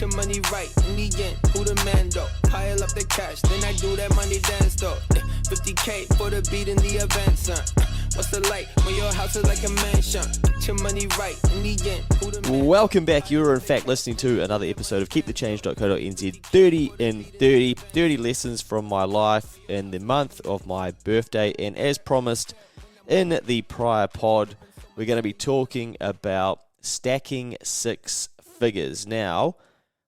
Your money right in the end, who the man though? Pile up the cash, then I do that money dance though. 50K for the beat in the event, son. What's the light when your house is like a mansion? Your money right in the end, who the man. Welcome back. You are in fact listening to another episode of keepthechange.co.nz 30 in 30 lessons from my life in the month of my birthday. And as promised in the prior pod, we're going to be talking about stacking six figures. Now,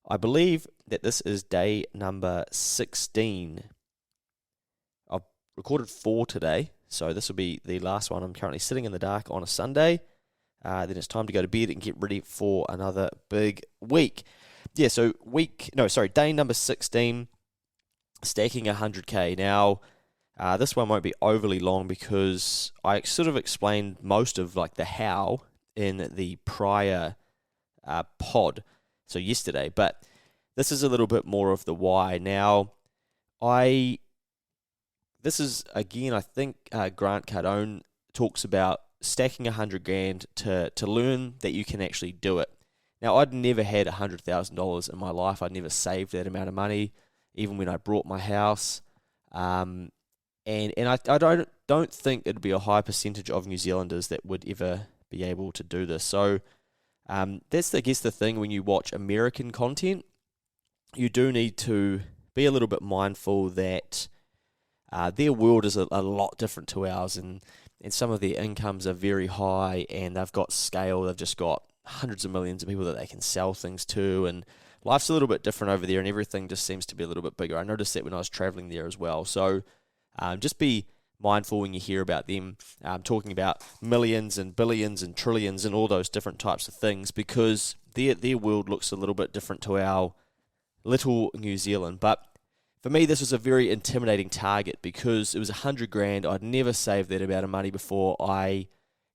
I believe that this is day number 16. I've recorded 4 today, so this will be the last one. I'm currently sitting in the dark on a Sunday. Then it's time to go to bed and get ready for another big week. Yeah, so day number 16, stacking 100K. Now, this one won't be overly long because I sort of explained most of like the how in the prior pod, so yesterday, but this is a little bit more of the why. Now, I think Grant Cardone talks about stacking 100 grand to learn that you can actually do it. Now, I'd never had $100,000 in my life. I'd never saved that amount of money, even when I bought my house. And I don't think it'd be a high percentage of New Zealanders that would ever be able to do this. So that's, I guess, the thing when you watch American content. You do need to be a little bit mindful that their world is a lot different to ours, and some of their incomes are very high, and they've got scale. They've just got hundreds of millions of people that they can sell things to, and life's a little bit different over there, and everything just seems to be a little bit bigger. I noticed that when I was traveling there as well. So just be mindful when you hear about them talking about millions and billions and trillions and all those different types of things, because their world looks a little bit different to our little New Zealand. But for me, this was a very intimidating target because it was 100 grand. I'd never saved that amount of money before. I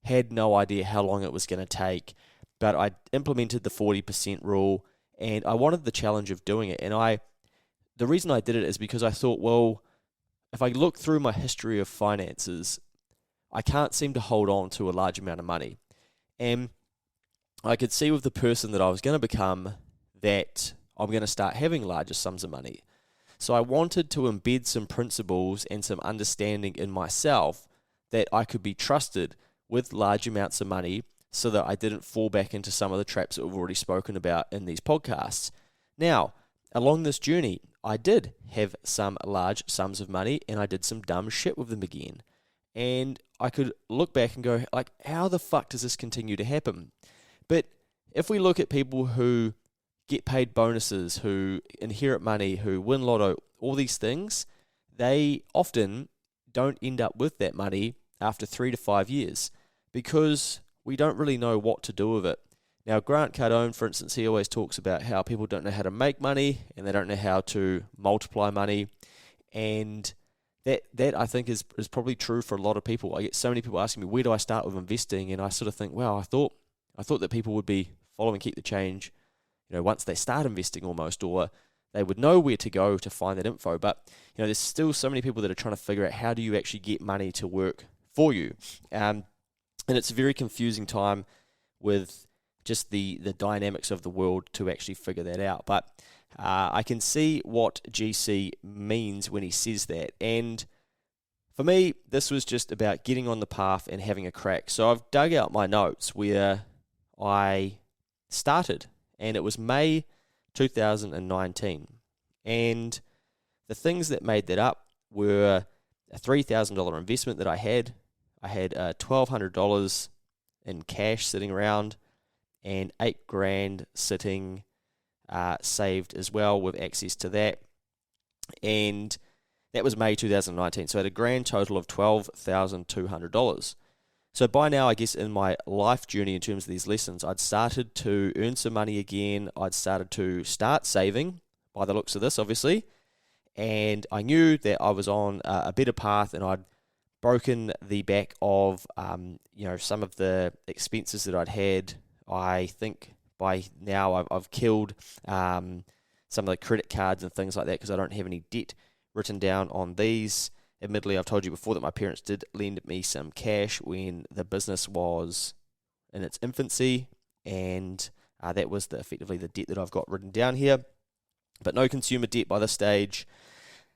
had no idea how long it was going to take, but I implemented the 40% rule, and I wanted the challenge of doing it. And the reason I did it is because I thought, well, if I look through my history of finances, I can't seem to hold on to a large amount of money. And I could see with the person that I was going to become that I'm going to start having larger sums of money. So I wanted to embed some principles and some understanding in myself that I could be trusted with large amounts of money so that I didn't fall back into some of the traps that we've already spoken about in these podcasts. Now, along this journey, I did have some large sums of money, and I did some dumb shit with them again. And I could look back and go, like, how the fuck does this continue to happen? But if we look at people who get paid bonuses, who inherit money, who win lotto, all these things, they often don't end up with that money after 3 to 5 years because we don't really know what to do with it. Now, Grant Cardone, for instance, he always talks about how people don't know how to make money and they don't know how to multiply money. And that I think is probably true for a lot of people. I get so many people asking me, where do I start with investing? And I sort of think, well, I thought that people would be following Keep the Change, once they start investing almost, or they would know where to go to find that info. But, there's still so many people that are trying to figure out how do you actually get money to work for you. And it's a very confusing time with just the dynamics of the world to actually figure that out. But I can see what GC means when he says that. And for me, this was just about getting on the path and having a crack. So I've dug out my notes where I started, and it was May 2019. And the things that made that up were a $3,000 investment that I had. I had $1,200 in cash sitting around, and $8,000 sitting saved as well with access to that. And that was May 2019. So I had a grand total of $12,200. So by now, I guess in my life journey in terms of these lessons, I'd started to earn some money again. I'd started to start saving by the looks of this, obviously. And I knew that I was on a better path, and I'd broken the back of, some of the expenses that I'd had. I think by now I've killed some of the credit cards and things like that because I don't have any debt written down on these. Admittedly, I've told you before that my parents did lend me some cash when the business was in its infancy, and That was effectively the debt that I've got written down here. But no consumer debt by this stage.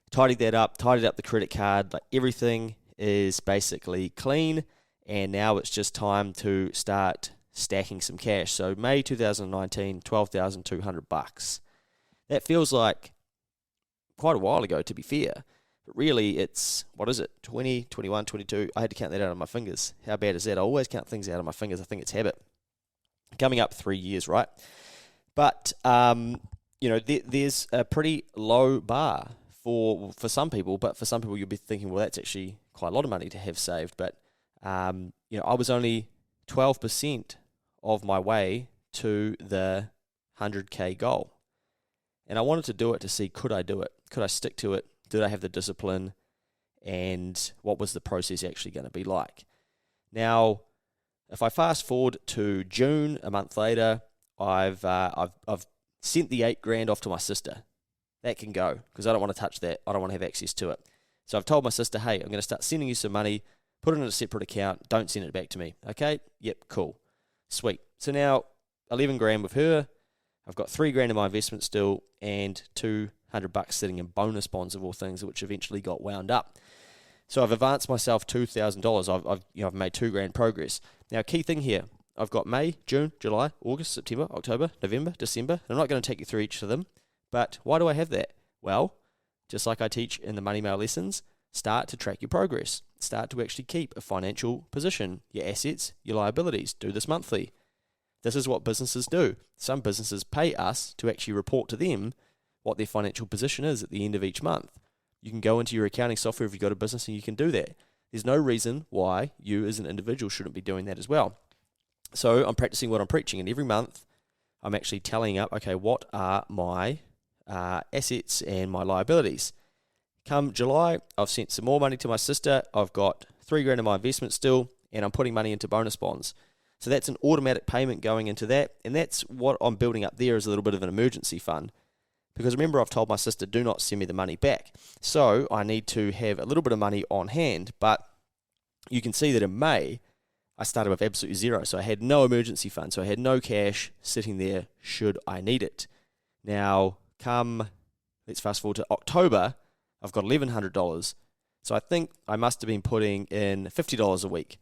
Tidied up the credit card. Like, everything is basically clean, and now it's just time to start stacking some cash. So May 2019, $12,200. That feels like quite a while ago, to be fair. But really, it's, 20, 21, 22. I had to count that out on my fingers. How bad is that? I always count things out on my fingers. I think it's habit. Coming up 3 years, right? But, there's a pretty low bar for some people, but for some people you'll be thinking, well, that's actually quite a lot of money to have saved. But, I was only 12% of my way to the 100K goal. And I wanted to do it to see, could I do it? Could I stick to it? Did I have the discipline? And what was the process actually going to be like? Now, if I fast forward to June, a month later, I've sent the $8,000 off to my sister. That can go, because I don't want to touch that. I don't want to have access to it. So I've told my sister, hey, I'm going to start sending you some money. Put it in a separate account. Don't send it back to me. Okay? Yep, cool. Sweet. So now, $11,000 with her. I've got $3,000 in my investment still, and $200 sitting in bonus bonds of all things, which eventually got wound up. So I've advanced myself $2,000. I've made $2,000 progress. Now, key thing here, I've got May, June, July, August, September, October, November, December. I'm not going to take you through each of them, but why do I have that? Well, just like I teach in the Money Mail lessons, start to track your progress. Start to actually keep a financial position, your assets, your liabilities. Do this monthly. This is what businesses do. Some businesses pay us to actually report to them what their financial position is at the end of each month. You can go into your accounting software if you've got a business and you can do that. There's no reason why you as an individual shouldn't be doing that as well. So I'm practicing what I'm preaching, and every month I'm actually tallying up, okay, what are my assets and my liabilities? Come July, I've sent some more money to my sister. I've got $3,000 in my investment still, and I'm putting money into bonus bonds. So that's an automatic payment going into that, and that's what I'm building up there as a little bit of an emergency fund. Because remember, I've told my sister, do not send me the money back. So I need to have a little bit of money on hand, but you can see that in May, I started with absolutely zero. So I had no emergency fund, so I had no cash sitting there should I need it. Now, let's fast forward to October, I've got $1,100. So I think I must have been putting in $50 a week.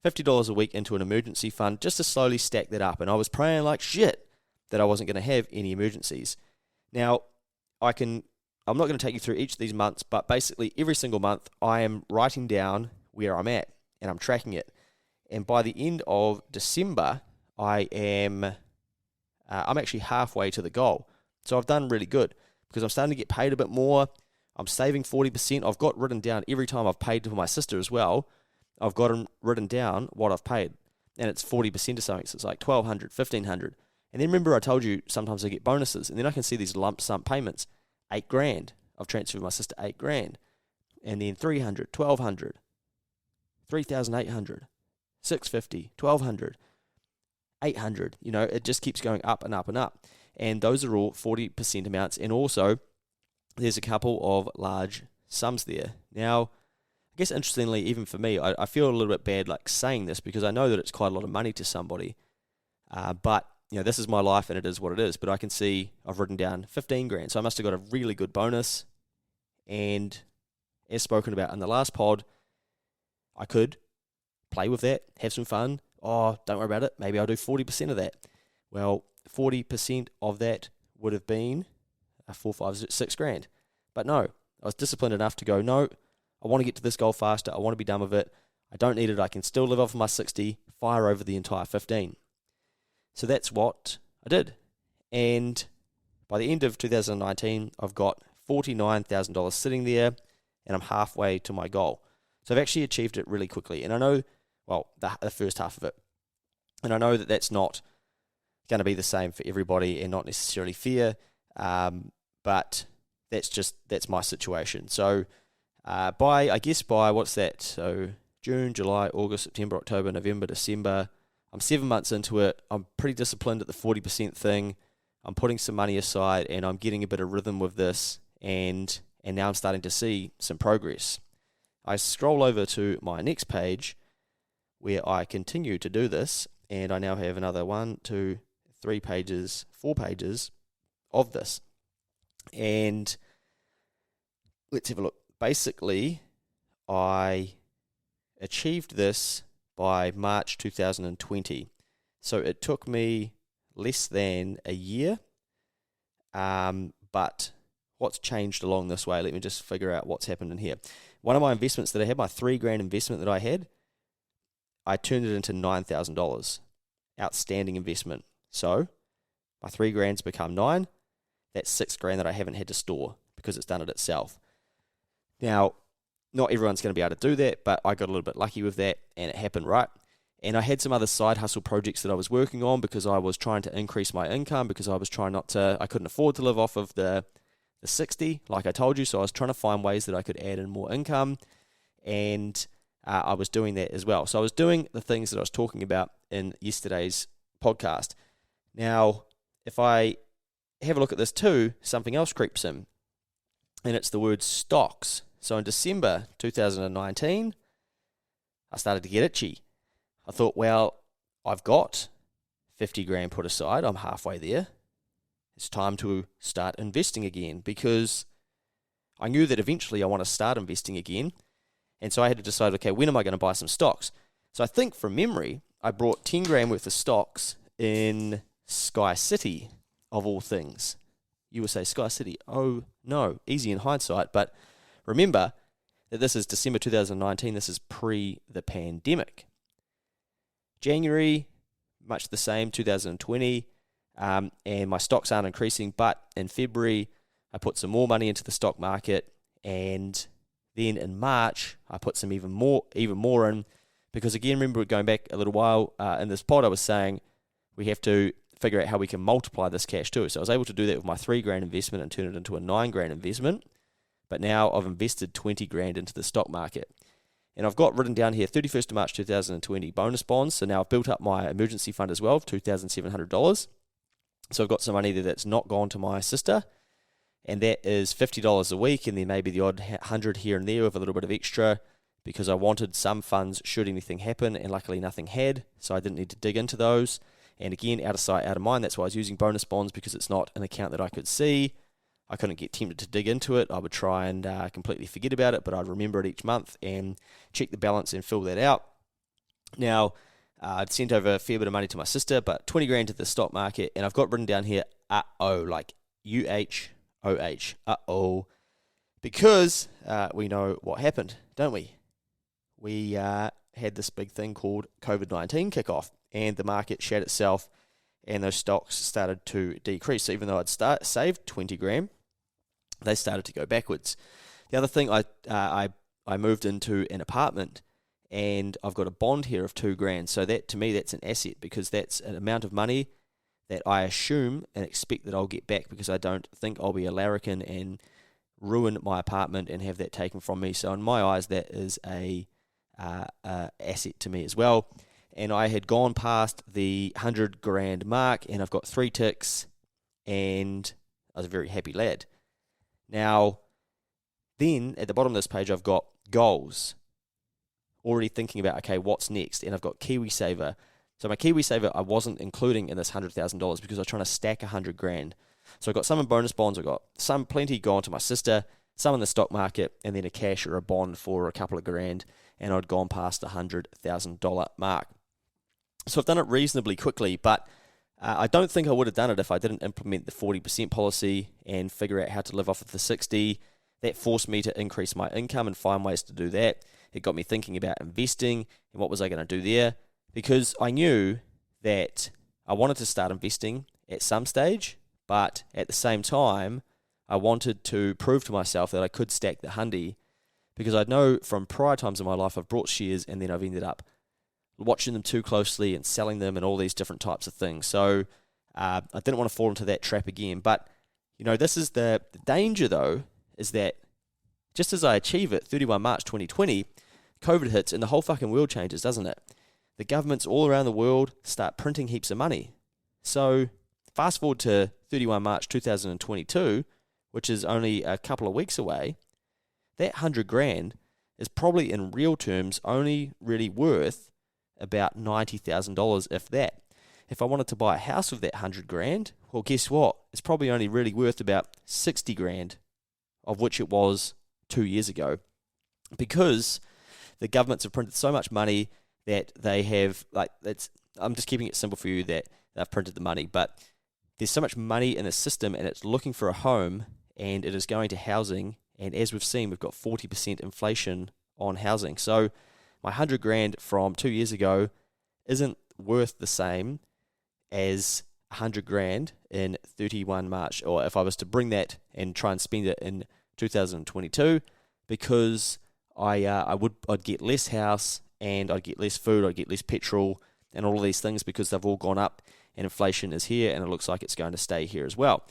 $50 a week into an emergency fund just to slowly stack that up. And I was praying like shit that I wasn't going to have any emergencies. Now, I'm not going to take you through each of these months, but basically every single month I am writing down where I'm at and I'm tracking it. And by the end of December, I'm actually halfway to the goal. So I've done really good because I'm starting to get paid a bit more. I'm saving 40%. I've got written down every time I've paid for my sister as well. I've got written down what I've paid, and it's 40% of something. So it's like $1,200, $1,500. And then remember I told you sometimes I get bonuses, and then I can see these lump sum payments. $8,000. I've transferred my sister $8,000. And then $300, $1,200, $3,800, $650, $1,200, $800. It just keeps going up and up and up. And those are all 40% amounts. And also, there's a couple of large sums there. Now, I guess interestingly, even for me, I feel a little bit bad like saying this because I know that it's quite a lot of money to somebody. But this is my life and it is what it is. But I can see I've written down $15,000. So I must have got a really good bonus. And as spoken about in the last pod, I could play with that, have some fun. Oh, don't worry about it. Maybe I'll do 40% of that. Well, 40% of that would have been $6,000. But no, I was disciplined enough to go, no, I want to get to this goal faster. I want to be done with it. I don't need it. I can still live off my 60, fire over the entire 15. So that's what I did. And by the end of 2019, I've got $49,000 sitting there, and I'm halfway to my goal. So I've actually achieved it really quickly. And I know, the first half of it. And I know that that's not going to be the same for everybody and not necessarily fair, but that's my situation. So by what's that? So June, July, August, September, October, November, December. I'm 7 months into it. I'm pretty disciplined at the 40% thing. I'm putting some money aside and I'm getting a bit of rhythm with this, and now I'm starting to see some progress. I scroll over to my next page where I continue to do this, and I now have another 1, 2, 3 pages, 4 pages of this. And let's have a look. Basically, I achieved this by March 2020. So it took me less than a year. But what's changed along this way? Let me just figure out what's happened in here. One of my investments that I had, my $3,000 investment that I had, I turned it into $9,000. Outstanding investment. So my $3,000's become 9. That's $6,000 that I haven't had to store because it's done it itself. Now, not everyone's going to be able to do that, but I got a little bit lucky with that, and it happened right. And I had some other side hustle projects that I was working on because I was trying to increase my income, because I was trying I couldn't afford to live off of the 60, like I told you, so I was trying to find ways that I could add in more income, and I was doing that as well. So I was doing the things that I was talking about in yesterday's podcast. Now, if I have a look at this too, something else creeps in, and it's the word stocks. So in December 2019, I started to get itchy. I thought, well, I've got $50,000 put aside. I'm halfway there. It's time to start investing again, because I knew that eventually I want to start investing again. And so I had to decide, okay, when am I going to buy some stocks? So I think from memory, I brought $10,000 worth of stocks in Sky City, of all things. You would say, Sky City, oh no, easy in hindsight. But remember that this is December 2019. This is pre the pandemic. January, much the same, 2020, and my stocks aren't increasing, but in February, I put some more money into the stock market, and then in March, I put some even more in, because again, remember going back a little while in this pod, I was saying we have to figure out how we can multiply this cash too. So I was able to do that with my $3,000 investment and turn it into a $9,000 investment, but now I've invested $20,000 into the stock market. And I've got written down here 31st of March 2020 bonus bonds. So now I've built up my emergency fund as well of $2,700. So I've got some money there that's not gone to my sister. And that is $50 a week, and then maybe the odd 100 here and there with a little bit of extra, because I wanted some funds should anything happen, and luckily nothing had. So I didn't need to dig into those. And again, out of sight, out of mind. That's why I was using bonus bonds, because it's not an account that I could see. I couldn't get tempted to dig into it. I would try and completely forget about it, but I'd remember it each month and check the balance and fill that out. Now, I'd sent over a fair bit of money to my sister, but $20,000 to the stock market, and I've got written down here, like UHOH, because we know what happened, don't we? We had this big thing called COVID-19 kick off, and the market shat itself, and those stocks started to decrease. So even though I'd saved $20,000, they started to go backwards. The other thing, I moved into an apartment, and I've got a bond here of $2,000. So that, to me, that's an asset, because that's an amount of money that I assume and expect that I'll get back, because I don't think I'll be a larrikin and ruin my apartment and have that taken from me. So in my eyes, that is a asset to me as well. And I had gone past the $100,000 mark, and I've got 3 ticks, and I was a very happy lad. Now, then at the bottom of this page, I've got goals. Already thinking about, okay, what's next? And I've got KiwiSaver. So my KiwiSaver I wasn't including in this $100,000 because I was trying to stack $100,000. So I got some in bonus bonds. I got some plenty gone to my sister, some in the stock market, and then a cash or a bond for a couple of grand. And I'd gone past the $100,000 mark. So I've done it reasonably quickly, but I don't think I would have done it if I didn't implement the 40% policy and figure out how to live off of the 60. That forced me to increase my income and find ways to do that. It got me thinking about investing and what was I going to do there, because I knew that I wanted to start investing at some stage, but at the same time, I wanted to prove to myself that I could stack the hundy, because I know from prior times in my life I've brought shares and then I've ended up watching them too closely and selling them and all these different types of things. So I didn't want to fall into that trap again. But, you know, this is the danger, though, is that just as I achieve it, 31 March 2020, COVID hits and the whole fucking world changes, doesn't it? The governments all around the world start printing heaps of money. So fast forward to 31 March 2022, which is only a couple of weeks away, that $100,000 is probably in real terms only really worth about $90,000, if that. if I wanted to buy a house with that 100 grand, well, guess what? It's probably only really worth about 60 grand, of which it was 2 years ago, because the governments have printed so much money that they have, I'm just keeping it simple for you, that they've printed the money, but there's so much money in the system and it's looking for a home and it is going to housing. And as we've seen, we've got 40% inflation on housing. So my 100 grand from 2 years ago isn't worth the same as 100 grand in 31 March, or if I was to bring that and try and spend it in 2022, because I'd get less house and I'd get less food, I'd get less petrol and all of these things, because they've all gone up and inflation is here and it looks like it's going to stay here as well.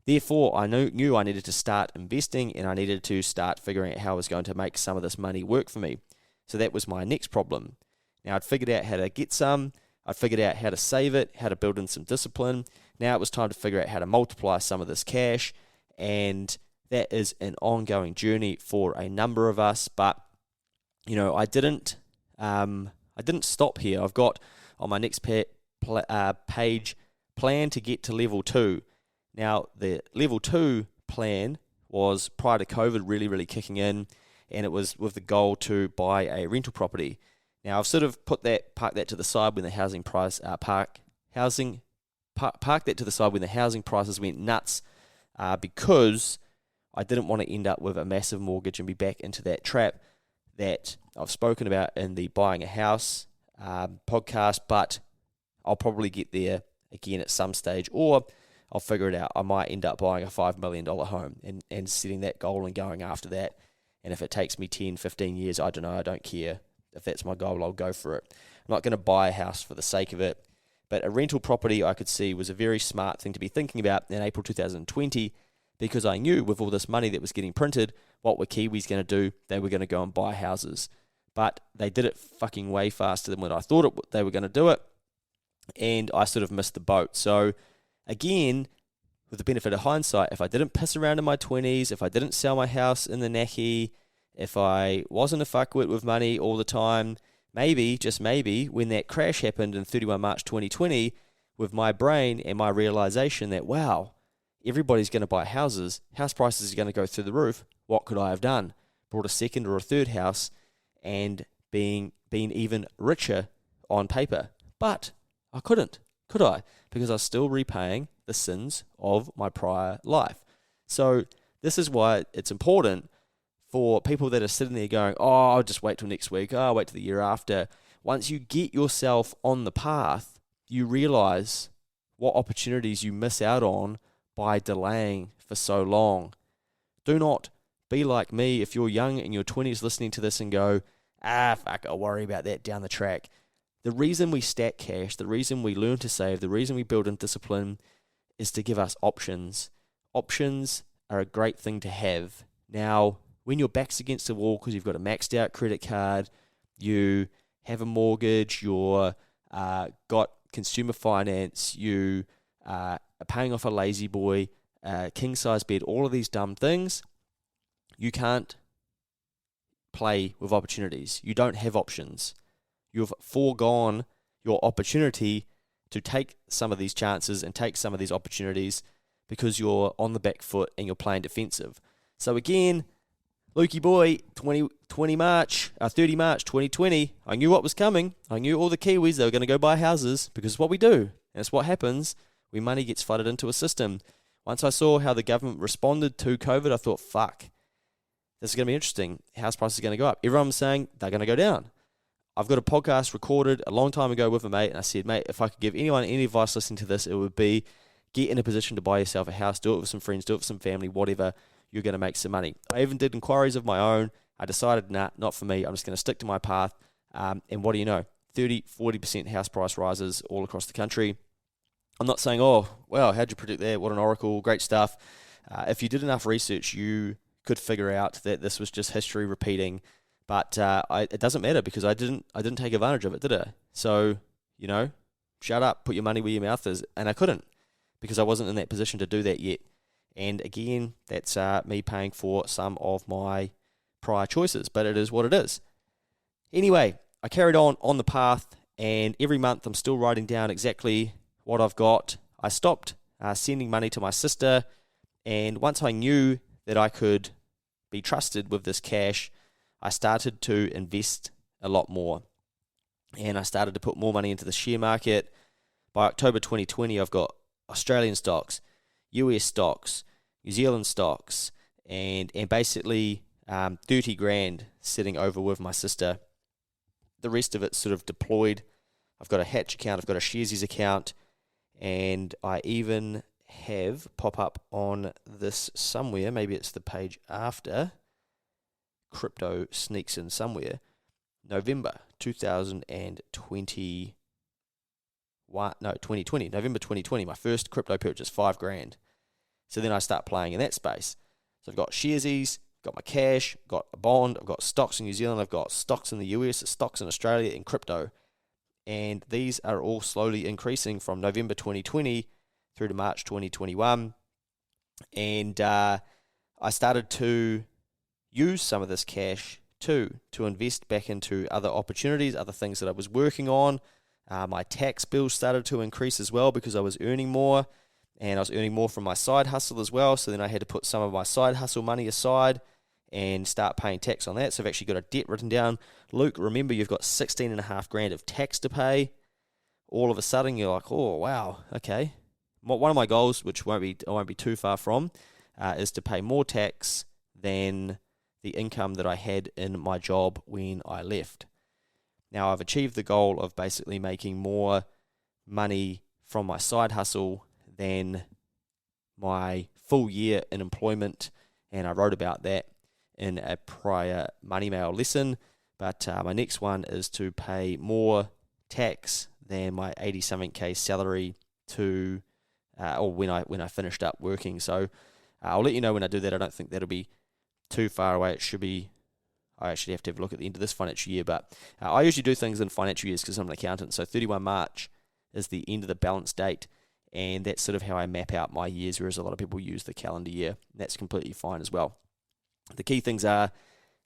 Therefore, I knew I needed to start investing and I needed to start figuring out how I was going to make some of this money work for me. So that was my next problem. Now I'd figured out how to get some, I'd figured out how to save it, how to build in some discipline. Now it was time to figure out how to multiply some of this cash, and that is an ongoing journey for a number of us. But I didn't stop here. I've got on my next page plan to get to level 2. Now the level 2 plan was prior to COVID really, really kicking in, and it was with the goal to buy a rental property. Now I've sort of parked that to the side when the housing price parked that to the side when the housing prices went nuts, because I didn't want to end up with a massive mortgage and be back into that trap that I've spoken about in the Buying a House podcast. But I'll probably get there again at some stage, or I'll figure it out. I might end up buying a $5 million home and setting that goal and going after that. And if it takes me 10, 15 years, I don't know, I don't care. If that's my goal, I'll go for it. I'm not going to buy a house for the sake of it. But a rental property I could see was a very smart thing to be thinking about in April 2020, because I knew with all this money that was getting printed, what were Kiwis going to do? They were going to go and buy houses. But they did it fucking way faster than what I thought they were going to do it. And I sort of missed the boat. So again, with the benefit of hindsight, if I didn't piss around in my 20s, if I didn't sell my house in the Naki, if I wasn't a fuckwit with money all the time, maybe, just maybe, when that crash happened in 31 March 2020, with my brain and my realization that, wow, everybody's going to buy houses, house prices are going to go through the roof, what could I have done? Bought a second or a third house and been even richer on paper. But I couldn't, could I? Because I was still repaying the sins of my prior life. So this is why it's important for people that are sitting there going, oh, I'll just wait till next week, I'll wait till the year after. Once you get yourself on the path, you realize what opportunities you miss out on by delaying for so long. Do not be like me if you're young in your 20s listening to this and go, fuck, I'll worry about that down the track. The reason we stack cash, the reason we learn to save, the reason we build in discipline is to give us options. Options are a great thing to have. Now, when your back's against the wall because you've got a maxed out credit card, you have a mortgage, you're got consumer finance, you are paying off a lazy boy, king size bed, all of these dumb things, you can't play with opportunities. You don't have options. You've foregone your opportunity to take some of these chances and take some of these opportunities because you're on the back foot and you're playing defensive. So again, Lukey boy, 30 March 2020, I knew what was coming. I knew all the Kiwis, they were going to go buy houses because it's what we do. And it's what happens when money gets flooded into a system. Once I saw how the government responded to COVID, I thought, fuck, this is going to be interesting. House prices are going to go up. Everyone was saying they're going to go down. I've got a podcast recorded a long time ago with a mate, and I said, mate, if I could give anyone any advice listening to this, it would be get in a position to buy yourself a house, do it with some friends, do it with some family, whatever, you're going to make some money. I even did inquiries of my own. I decided, nah, not for me. I'm just going to stick to my path. And what do you know? 30, 40% house price rises all across the country. I'm not saying, oh, well, how'd you predict that? What an oracle, great stuff. If you did enough research, you could figure out that this was just history repeating. But it doesn't matter because I didn't take advantage of it, did I? So, shut up, put your money where your mouth is. And I couldn't because I wasn't in that position to do that yet. And again, that's me paying for some of my prior choices, but it is what it is. Anyway, I carried on the path And every month I'm still writing down exactly what I've got. I stopped sending money to my sister, and once I knew that I could be trusted with this cash, I started to invest a lot more. And I started to put more money into the share market. By October 2020, I've got Australian stocks, US stocks, New Zealand stocks, and basically 30 grand sitting over with my sister. The rest of it's sort of deployed. I've got a Hatch account, I've got a Sharesies account, and I even have pop up on this somewhere, maybe it's the page after, crypto sneaks in somewhere, November 2020, November 2020, my first crypto purchase, 5 grand. So then I start playing in that space. So I've got Sharesies, got my cash, got a bond, I've got stocks in New Zealand, I've got stocks in the US, stocks in Australia, and crypto. And these are all slowly increasing from November 2020 through to March 2021. And I started to use some of this cash too to invest back into other opportunities, other things that I was working on. My tax bills started to increase as well because I was earning more, and I was earning more from my side hustle as well. So then I had to put some of my side hustle money aside and start paying tax on that. So I've actually got a debt written down. Luke, remember, you've got 16.5 grand of tax to pay. All of a sudden you're like, oh wow, okay. One of my goals, which I won't be too far from, is to pay more tax than the income that I had in my job when I left. Now I've achieved the goal of basically making more money from my side hustle than my full year in employment, and I wrote about that in a prior Money Mail lesson. But my next one is to pay more tax than my 80-something K salary to, or when I finished up working. So I'll let you know when I do that. I don't think that'll be too far away. It should be. I actually have to have a look at the end of this financial year, but I usually do things in financial years because I'm an accountant. So 31 March is the end of the balance date, and that's sort of how I map out my years, whereas a lot of people use the calendar year. That's completely fine as well. The key things are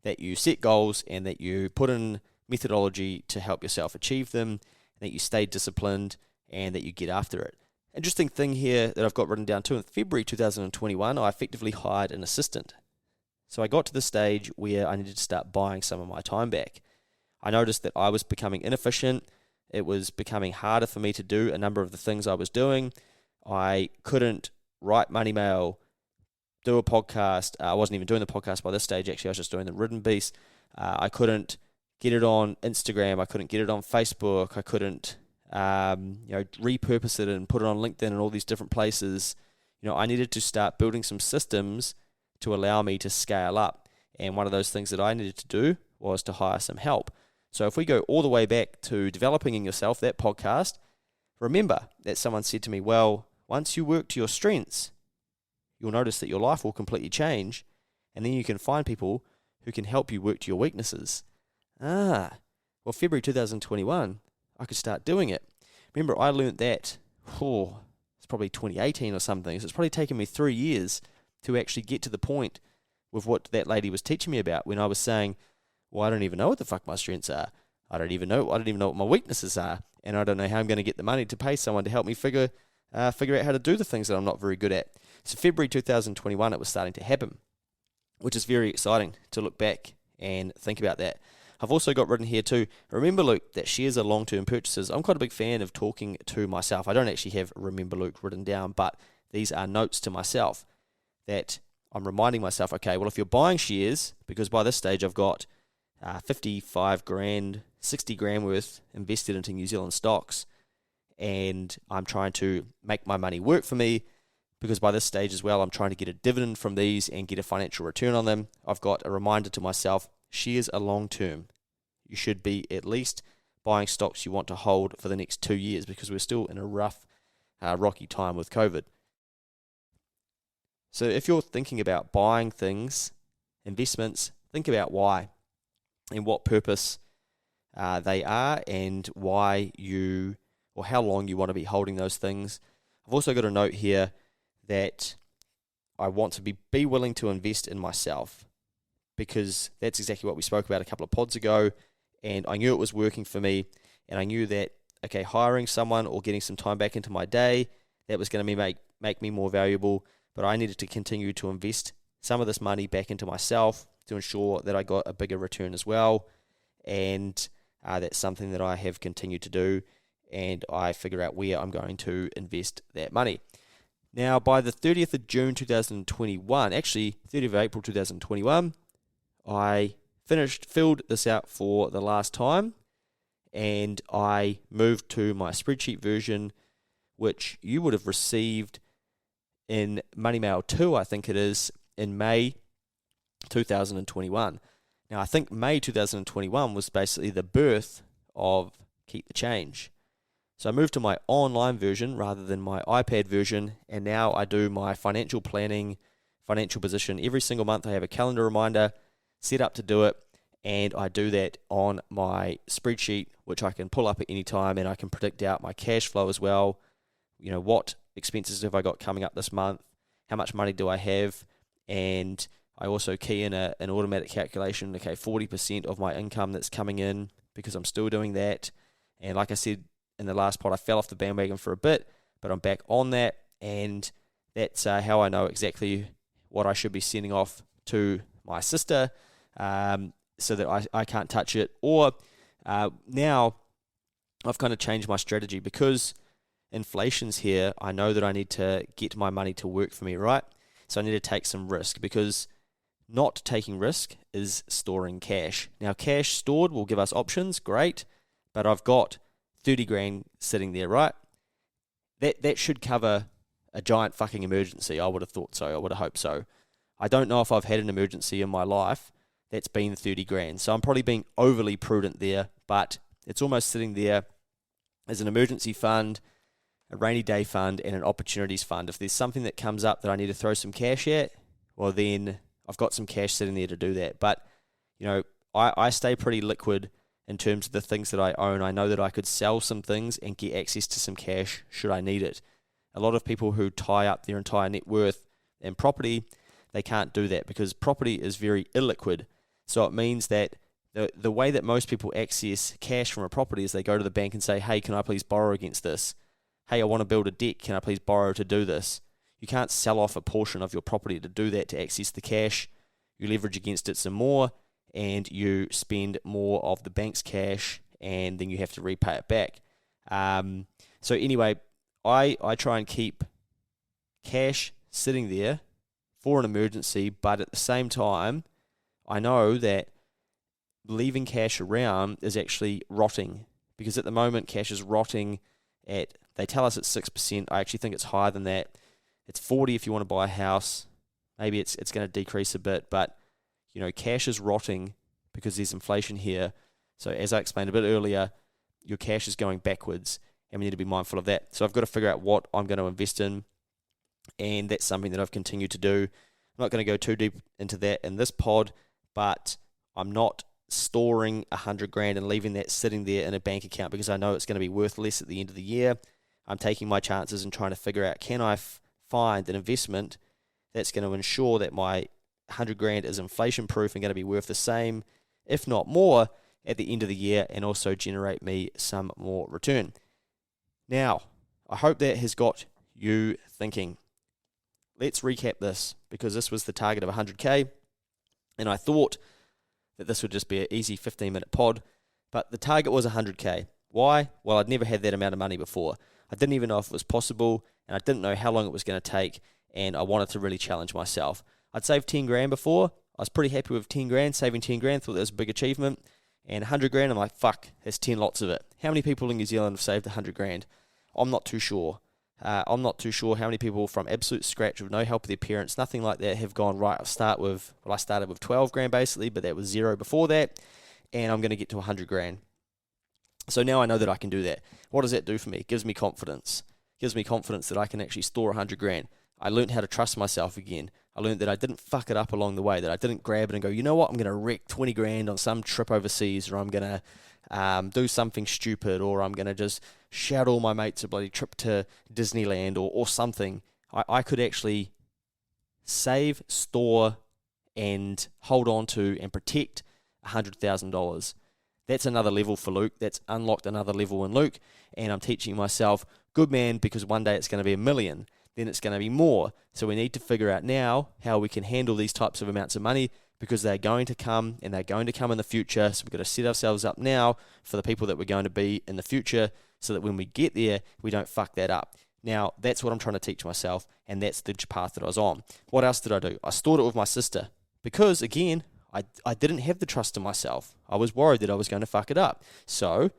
that you set goals and that you put in methodology to help yourself achieve them, and that you stay disciplined and that you get after it. Interesting thing here that I've got written down too, in February 2021, I effectively hired an assistant. So I got to the stage where I needed to start buying some of my time back. I noticed that I was becoming inefficient. It was becoming harder for me to do a number of the things I was doing. I couldn't write Money Mail, do a podcast. I wasn't even doing the podcast by this stage, actually. I was just doing the written piece. I couldn't get it on Instagram. I couldn't get it on Facebook. I couldn't repurpose it and put it on LinkedIn and all these different places. I needed to start building some systems to allow me to scale up. And one of those things that I needed to do was to hire some help. So if we go all the way back to Developing in Yourself, that podcast, remember that someone said to me, well, once you work to your strengths, you'll notice that your life will completely change, and then you can find people who can help you work to your weaknesses. Well, February 2021, I could start doing it. Remember, I learned that, it's probably 2018 or something, so it's probably taken me 3 years to actually get to the point with what that lady was teaching me about, when I was saying, well, I don't even know what the fuck my strengths are. I don't even know what my weaknesses are, and I don't know how I'm going to get the money to pay someone to help me figure out how to do the things that I'm not very good at. So February 2021, it was starting to happen, which is very exciting to look back and think about that. I've also got written here too, remember, Luke, that shares are long-term purchases. I'm quite a big fan of talking to myself. I don't actually have Remember, Luke written down, but these are notes to myself that I'm reminding myself, okay, well, if you're buying shares, because by this stage I've got 55 grand, 60 grand worth invested into New Zealand stocks, and I'm trying to make my money work for me, because by this stage as well, I'm trying to get a dividend from these and get a financial return on them. I've got a reminder to myself, shares are long term. You should be at least buying stocks you want to hold for the next 2 years, because we're still in a rough, rocky time with COVID. So if you're thinking about buying things, investments, think about why and what purpose they are, and why you, or how long you want to be holding those things. I've also got a note here that I want to be willing to invest in myself, because that's exactly what we spoke about a couple of pods ago, and I knew it was working for me, And I knew that, okay, hiring someone or getting some time back into my day, that was going to make me more valuable. But I needed to continue to invest some of this money back into myself to ensure that I got a bigger return as well. And that's something that I have continued to do. And I figure out where I'm going to invest that money. Now, by the 30th of June 2021, actually 30th of April 2021, I filled this out for the last time, and I moved to my spreadsheet version, which you would have received in Money Mail 2, I think it is, in May 2021. Now, I think May 2021 was basically the birth of Keep the Change. So I moved to my online version rather than my iPad version, and now I do my financial planning, financial position. Every single month I have a calendar reminder set up to do it, and I do that on my spreadsheet, which I can pull up at any time, and I can predict out my cash flow as well. You know, what expenses have I got coming up this month? How much money do I have? And I also key in an automatic calculation, okay, 40% of my income that's coming in, because I'm still doing that. And like I said, in the last pod, I fell off the bandwagon for a bit, but I'm back on that, and that's how I know exactly what I should be sending off to my sister, so that I can't touch it. Or now I've kind of changed my strategy because inflation's here. I know that I need to get my money to work for me, right? So I need to take some risk, because not taking risk is storing cash. Now, cash stored will give us options, great, but I've got 30 grand sitting there, right? That should cover a giant fucking emergency. I would have thought so. I would have hoped so. I don't know if I've had an emergency in my life that's been 30 grand. So I'm probably being overly prudent there, but it's almost sitting there as an emergency fund, a rainy day fund, and an opportunities fund. If there's something that comes up that I need to throw some cash at, well, then I've got some cash sitting there to do that. But, you know, I stay pretty liquid in terms of the things that I own. I know that I could sell some things and get access to some cash should I need it. A lot of people who tie up their entire net worth in property, they can't do that because property is very illiquid. So it means that the way that most people access cash from a property is they go to the bank and say, hey, can I please borrow against this? Hey, I want to build a deck. Can I please borrow to do this? You can't sell off a portion of your property to do that, to access the cash. You leverage against it some more, and you spend more of the bank's cash, and then you have to repay it back. So anyway, I try and keep cash sitting there for an emergency, but at the same time, I know that leaving cash around is actually rotting, because at the moment cash is rotting at, they tell us it's 6%. I actually think it's higher than that. It's 40 if you want to buy a house. Maybe it's going to decrease a bit, but you know, cash is rotting because there's inflation here. So as I explained a bit earlier, your cash is going backwards, and we need to be mindful of that. So I've got to figure out what I'm going to invest in, and that's something that I've continued to do. I'm not going to go too deep into that in this pod, but I'm not storing 100 grand and leaving that sitting there in a bank account because I know it's going to be worth less at the end of the year. I'm taking my chances and trying to figure out, can I find an investment that's going to ensure that my 100 grand is inflation proof and going to be worth the same, if not more, at the end of the year, and also generate me some more return. Now, I hope that has got you thinking. Let's recap this, because this was the target of 100k, and I thought that this would just be an easy 15-minute pod, but the target was 100k. Why? Well, I'd never had that amount of money before. I didn't even know if it was possible, and I didn't know how long it was going to take, and I wanted to really challenge myself. I'd saved 10 grand before. I was pretty happy with 10 grand, saving 10 grand, thought that was a big achievement. And 100 grand, I'm like, fuck, there's 10 lots of it. How many people in New Zealand have saved 100 grand? I'm not too sure. I'm not too sure how many people from absolute scratch with no help of their parents, nothing like that, have gone, right, I started with 12 grand basically, but that was zero before that, and I'm going to get to 100 grand. So now I know that I can do that. What does that do for me? It gives me confidence. It gives me confidence that I can actually store 100 grand. I learned how to trust myself again. I learned that I didn't fuck it up along the way, that I didn't grab it and go, you know what, I'm going to wreck 20 grand on some trip overseas, or I'm going to do something stupid, or I'm going to just shout all my mates a bloody trip to Disneyland or something. I could actually save, store, and hold on to and protect $100,000. That's another level for Luke. That's unlocked another level in Luke. And I'm teaching myself, good man, because one day it's going to be $1 million. Then it's going to be more. So we need to figure out now how we can handle these types of amounts of money, because they're going to come, and they're going to come in the future. So we've got to set ourselves up now for the people that we're going to be in the future, so that when we get there, we don't fuck that up. Now, that's what I'm trying to teach myself, and that's the path that I was on. What else did I do? I stored it with my sister, because, again, I didn't have the trust in myself. I was worried that I was going to fuck it up. So,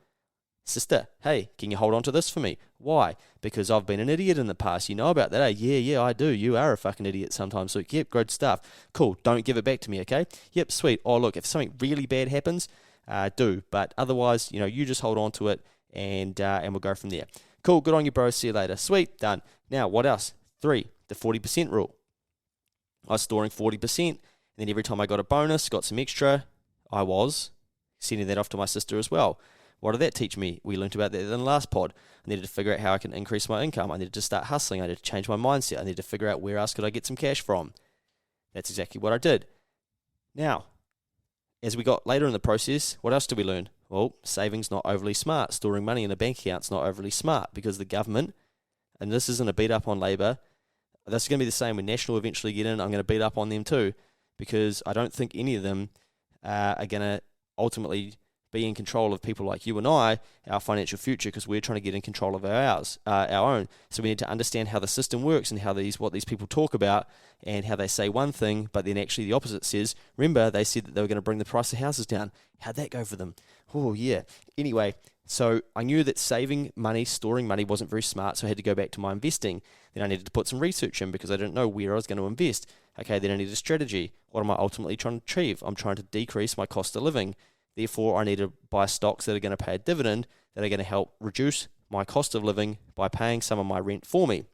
sister, hey, can you hold on to this for me? Why? Because I've been an idiot in the past. You know about that, eh? Yeah, I do. You are a fucking idiot sometimes. So, yep, good stuff. Cool. Don't give it back to me, okay? Yep, sweet. Oh, look, if something really bad happens, do. But otherwise, you just hold on to it, and we'll go from there. Cool. Good on you, bro. See you later. Sweet. Done. Now, what else? 3, the 40% rule. I was storing 40%, and then every time I got a bonus, got some extra, I was sending that off to my sister as well. What did that teach me? We learned about that in the last pod. I needed to figure out how I can increase my income. I needed to start hustling. I needed to change my mindset. I needed to figure out where else could I get some cash from. That's exactly what I did. Now, as we got later in the process, what else did we learn? Well, saving's not overly smart. Storing money in a bank account's not overly smart, because the government, and this isn't a beat up on Labour, that's going to be the same when National eventually get in. I'm going to beat up on them too, because I don't think any of them are going to ultimately be in control of people like you and I, our financial future, because we're trying to get in control of our own. So we need to understand how the system works, and what these people talk about, and how they say one thing, but then actually the opposite says. Remember, they said that they were going to bring the price of houses down. How'd that go for them? Oh, yeah. Anyway, so I knew that saving money, storing money wasn't very smart, so I had to go back to my investing. Then I needed to put some research in, because I didn't know where I was going to invest. Okay, then I needed a strategy. What am I ultimately trying to achieve? I'm trying to decrease my cost of living. Therefore, I need to buy stocks that are going to pay a dividend, that are going to help reduce my cost of living by paying some of my rent for me.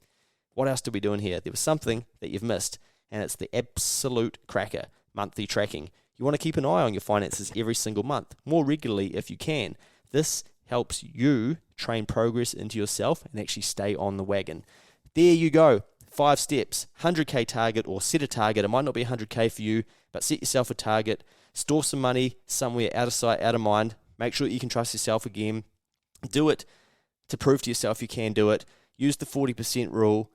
What else did we do in here? There was something that you've missed, and it's the absolute cracker, monthly tracking. You want to keep an eye on your finances every single month, more regularly if you can. This helps you train progress into yourself and actually stay on the wagon. There you go. 5 steps. 100K target, or set a target. It might not be 100K for you, but set yourself a target. Store some money somewhere out of sight, out of mind. Make sure that you can trust yourself again. Do it to prove to yourself you can do it. Use the 40% rule.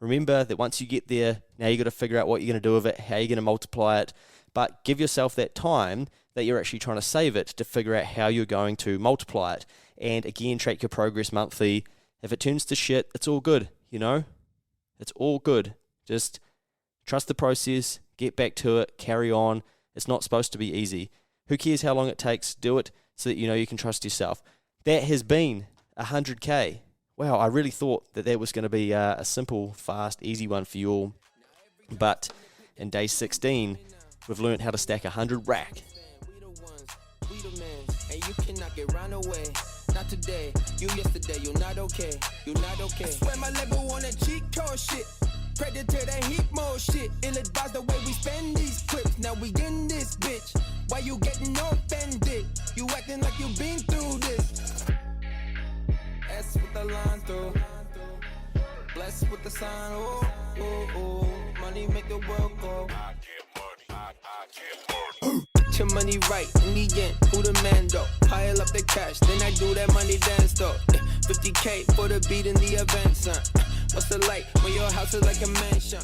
Remember that once you get there, now you've got to figure out what you're going to do with it, how you're going to multiply it. But give yourself that time that you're actually trying to save it to figure out how you're going to multiply it. And again, track your progress monthly. If it turns to shit, it's all good, It's all good. Just trust the process, get back to it, carry on. It's not supposed to be easy. Who cares how long it takes? Do it so that you can trust yourself. That has been 100K. Wow, I really thought that was going to be a simple, fast, easy one for you all. But in day 16, we've learned how to stack 100 rack. We the man, and you cannot get round away. Not today, you yesterday, you're not okay. You're not okay. I swear my level on that cheat code shit. Predator, that heat mode shit. Ill advised the way we spend these clips. Now we in this bitch. Why you getting offended? You acting like you been through this. S with the line through. Blessed with the sign. Oh, oh, oh. Money make the world go. I get money. Your money right in the end, who the man though? Pile up the cash, then I do that money dance though. 50K for the beat in the event, son. What's the light when your house is like a mansion?